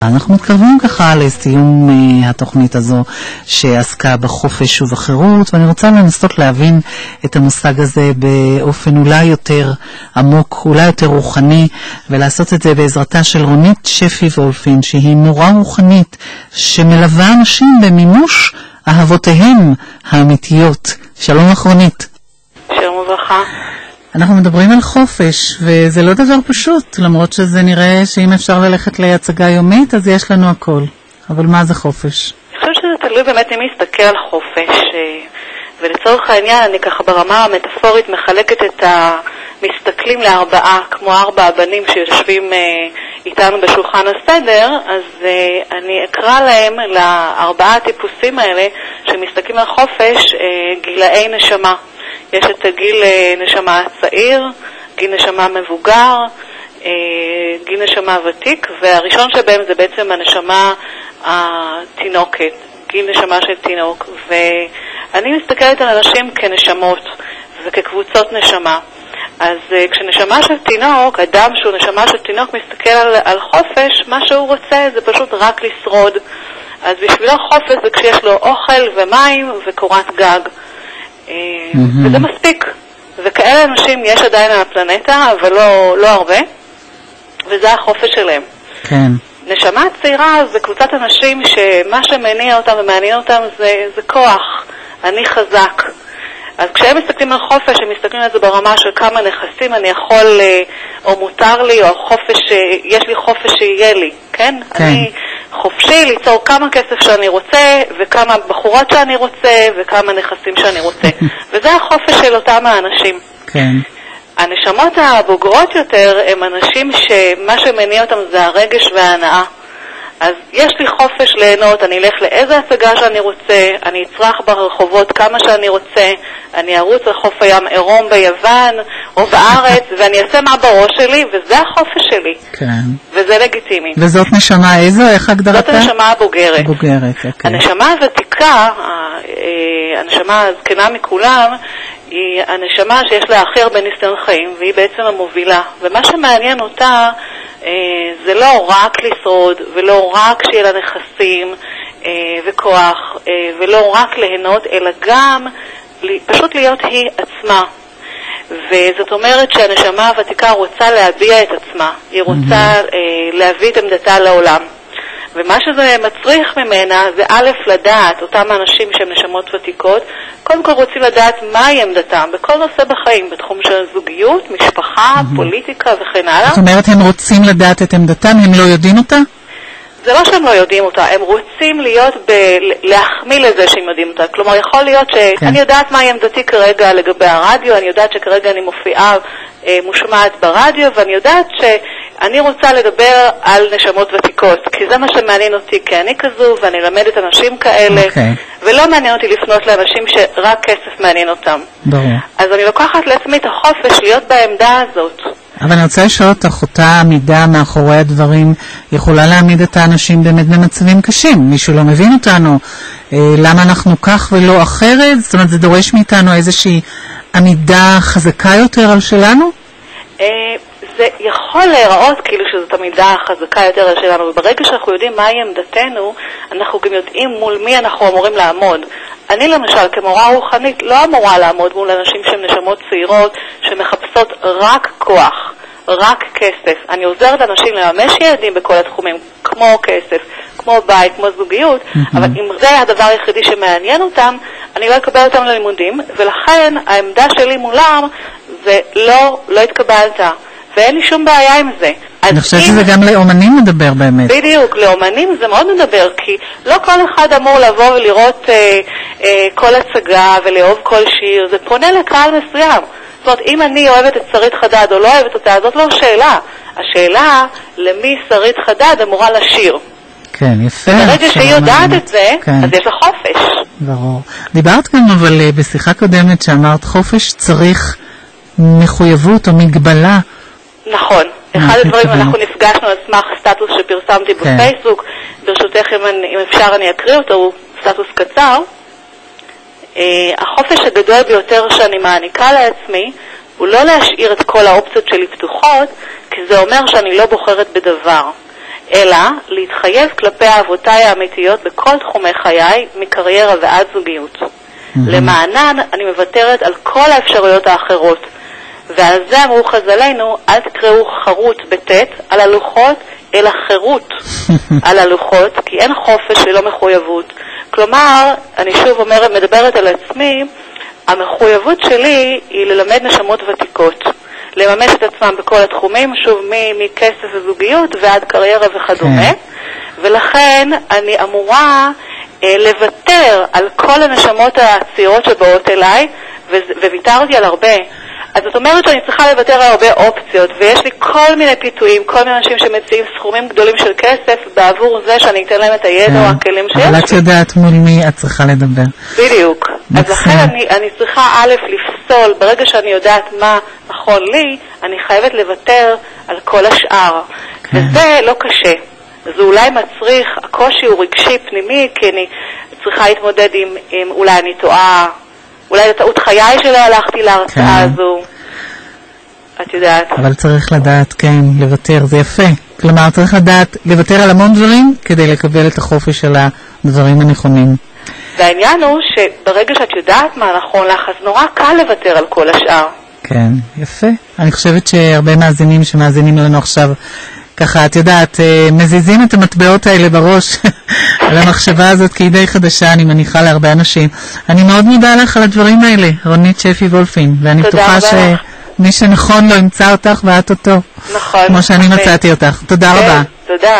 אנחנו מתקרבים ככה לסיום התוכנית הזו שעסקה בחופש ובחירות, ואני רוצה לנסות להבין את המושג הזה באופן אולי יותר עמוק, אולי יותר רוחני, ולעשות את זה בעזרתה של רונית שפי וולפין, שהיא מורה רוחנית שמלווה אנשים במימוש אהבותיהם האמיתיות. שלום לך רונית. שלום וברכה. אנחנו מדברים על חופש, וזה לא דבר פשוט, למרות שזה נראה שאם אפשר ללכת להצגה יומית, אז יש לנו הכל. אבל מה זה חופש? אני חושבת שזה תלוי באמת אם להסתכל על חופש, ולצורך העניין אני ככה ברמה המטאפורית מחלקת את המסתכלים לארבעה, כמו 4 הבנים שיושבים איתנו בשולחן הסדר, אז אני אקרא להם ל4 הטיפוסים האלה שמסתכלים על חופש גילאי נשמה. יש את הגיל נשמה צעיר, גיל נשמה מבוגר, גיל נשמה ותיק, והראשון שבהם זה בעצם הנשמה התינוקת, גיל נשמה של תינוק. ואני מסתכלת על אנשים כנשמות וכקבוצות נשמה. אז כשנשמה של תינוק, אדם שהוא נשמה של תינוק מסתכל על חופש, מה שהוא רוצה זה פשוט רק לשרוד. אז בשבילו חופש זה כשיש לו אוכל ומים וקורת גג. וזה מספיק, וכאלה אנשים יש עדיין על הפלנטה, אבל לא הרבה, וזה החופש שלהם. כן. נשמה צעירה זה קבוצת אנשים שמה שמניע אותם ומעניין אותם זה כוח, אני חזק. אז כשהם מסתכלים על חופש, הם מסתכלים על זה ברמה של כמה נכסים אני יכול, או מותר לי, או חופש, יש לי חופש שיהיה לי, כן? כן. אני חופשי ליצור כמה כסף שאני רוצה, וכמה בחורות שאני רוצה, וכמה נכסים שאני רוצה. וזה החופש של אותם האנשים. כן. הנשמות הבוגרות יותר הם אנשים שמה שמניע אותם זה הרגש וההנאה. אז יש לי חופש ליהנות, אני אלך לאיזה הצגה שאני רוצה, אני אצרח ברחובות כמה שאני רוצה, אני ארוץ על חוף הים עירום ביוון או בארץ, ואני אעשה מה בראש שלי, וזה החופש שלי. כן. וזה לגיטימי. וזאת נשמה איזו? איך הגדרתה? זאת הנשמה הבוגרת. בוגרת, אוקיי. הנשמה הוותיקה, הנשמה הזקנה מכולם, היא הנשמה שיש לה הכי הרבה ניסיון חיים, והיא בעצם המובילה. ומה שמעניין אותה זה לא רק לשרוד, ולא רק שיהיה לה נכסים וכוח, ולא רק ליהנות, אלא גם פשוט להיות היא עצמה. וזאת אומרת שהנשמה הוותיקה רוצה להביע את עצמה, היא רוצה להביא את עמדתה לעולם. ומה שזה מצריך ממנה זה א' לדעת, אותם האנשים שהם נשמות ותיקות, קודם כל רוצים לדעת מהי עמדתם בכל נושא בחיים, בתחום של זוגיות, משפחה, פוליטיקה וכן הלאה. זאת אומרת, הם רוצים לדעת את עמדתם, הם לא יודעים אותה? זה לא שהם לא יודעים אותה, הם רוצים להחמיא לזה שהם יודעים אותה. כלומר, יכול להיות שאני יודעת מהי עמדתי כרגע לגבי הרדיו, אני יודעת שכרגע אני מופיעה מושמעת ברדיו, ואני יודעת שאני רוצה לדבר על נשמות ותיקות, כי זה מה שמעניין אותי, כי אני כזו, ואני למדת אנשים כאלה, ולא מעניין אותי לפנות לאנשים שרק כסף מעניין אותם. ברור. אז אני לוקחת לעצמי את החופש להיות בעמדה הזאת. אבל אני רוצה לשאול אותך, אותה עמידה מאחורי הדברים יכולה להעמיד את האנשים באמת במצבים קשים. מישהו לא מבין אותנו, למה אנחנו כך ולא אחרת? זאת אומרת, זה דורש מאיתנו איזושהי עמידה חזקה יותר על שלנו? זה יכול להיראות כאילו שזאת עמידה חזקה יותר על שלנו, וברגע שאנחנו יודעים מהי עמדתנו, אנחנו גם יודעים מול מי אנחנו אמורים לעמוד. אני למשל, כמורה רוחנית, לא אמורה לעמוד מול אנשים שהם נשמות צעירות שמחפשות רק כוח, רק כסף. אני עוזרת לאנשים לממש יעדים בכל התחומים, כמו כסף, כמו בית, כמו זוגיות, אבל אם זה הדבר היחידי שמעניין אותם, אני לא אקבל אותם ללימודים, ולכן העמדה שלי מולם זה לא התקבלת, ואין לי שום בעיה עם זה. אני חושבת שזה גם לאומנים מדבר באמת. בדיוק, לאומנים זה מאוד מדבר, כי לא כל אחד אמור לבוא ולראות כל הצגה ולאהוב כל שיר, זה פונה לקהל מסוים. זאת אומרת, אם אני אוהבת את שרית חדד או לא אוהבת אותה, זאת לא שאלה. השאלה למי שרית חדד אמורה לשיר. כן, יפה. ברגע שהיא יודעת את זה, אז יש לה חופש. ברור. דיברת גם אבל בשיחה קודמת שאמרת חופש צריך מחויבות או מגבלה. נכון. אחד הדברים, אנחנו נפגשנו על סמך סטטוס שפרסמתי בפייסבוק, ברשותך אם אפשר אני אקריא אותו, הוא סטטוס קצר. החופש הגדול ביותר שאני מעניקה לעצמי הוא לא להשאיר את כל האופציות שלי פתוחות, כי זה אומר שאני לא בוחרת בדבר. אלא להתחייב כלפי אהבותיי האמיתיות בכל תחומי חיי, מקריירה ועד זוגיות. למענן אני מוותרת על כל האפשרויות האחרות. ועל זה אמרו חז"לינו, אל תקראו חרוט בטית על הלוחות, אלא חירות על הלוחות, כי אין חופש ללא מחויבות. כלומר, אני שוב מדברת על עצמי, המחויבות שלי היא ללמד נשמות ותיקות, לממש את עצמם בכל התחומים, שוב מכסף וזוגיות ועד קריירה וכדומה, ולכן אני אמורה לוותר על כל הנשמות הצעירות שבאות אליי, וויתרתי על הרבה. אז זאת אומרת שאני צריכה לוותר על הרבה אופציות, ויש לי כל מיני פיתויים, כל מיני אנשים שמציעים סכומים גדולים של כסף בעבור זה שאני אתן להם את הידע או הכלים שיש. אבל את יודעת מול מי את צריכה לדבר. בדיוק. אז לכן אני צריכה א' לפסול, ברגע שאני יודעת מה נכון לי, אני חייבת לוותר על כל השאר. וזה לא קשה. זה אולי מצריך, הקושי הוא רגשי פנימי, כי אני צריכה להתמודד עם אולי אני טועה, אולי זו טעות חיי שלא הלכתי להרצאה הזו. את יודעת. אבל צריך לדעת, כן, לוותר, זה יפה. כלומר, צריך לדעת לוותר על המון דברים כדי לקבל את החופש של הדברים הנכונים. והעניין הוא שברגע שאת יודעת מה נכון לך, אז נורא קל לוותר על כל השאר. כן, יפה. אני חושבת שהרבה מאזינים שמאזינים לנו עכשיו, ככה, את יודעת, מזיזים את המטבעות האלה בראש על המחשבה הזאת, כי היא די חדשה, אני מניחה להרבה אנשים. אני מאוד מודה לך על הדברים האלה, רונית שפי וולפין, ואני בטוחה שמי שנכון לא ימצא אותך ואת אותו. נכון. כמו שאני מצאתי אותך. תודה רבה. תודה.